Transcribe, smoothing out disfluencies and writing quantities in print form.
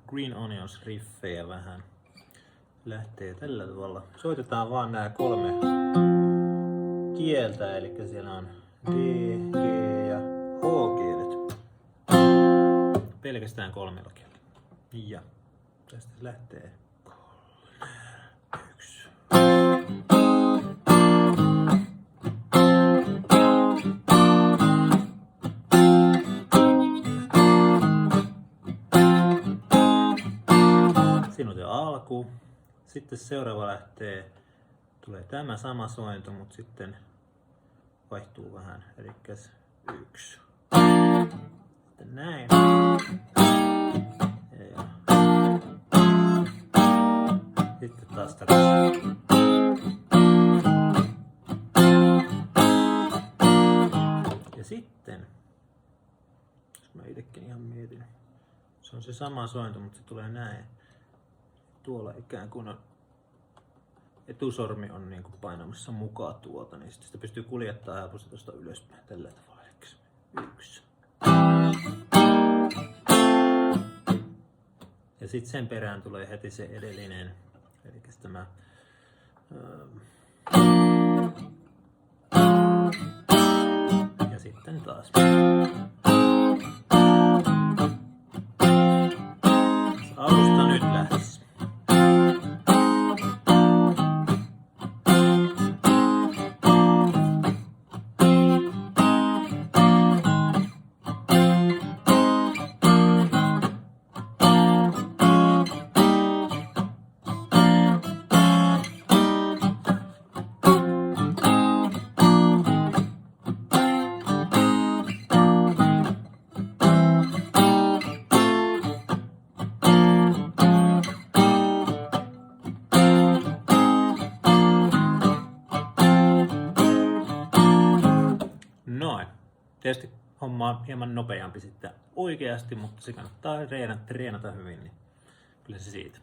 Green Onions riffejä vähän. Lähtee tällä tavalla. Soitetaan vaan nämä 3 kieltä, eli siellä on D, G ja H-kielet. Pelkästään 3 kieltä. Ja tästä lähtee 3, 1. Siinä on jo alku. Sitten seuraava lähtee, tulee tämä sama sointu, mutta sitten vaihtuu vähän. Eli 1. Sitten näin. Ja sitten taas takaisin. Ja sitten, jos mä itsekin ihan mietin, se on se sama sointu, mutta se tulee näin. Tuolla ikään kuin on, etusormi on niin kuin painamassa mukaan tuolta, niin sitä pystyy kuljettamaan helposti tuosta ylöspäin tällä tavalla. 1. Ja sitten sen perään tulee heti se edellinen, eli tämä ja sitten taas. Alusta nyt lähes. Noin. Tietysti homma on hieman nopeampi sitten oikeasti, mutta se kannattaa treenata hyvin, niin kyllä se siitä.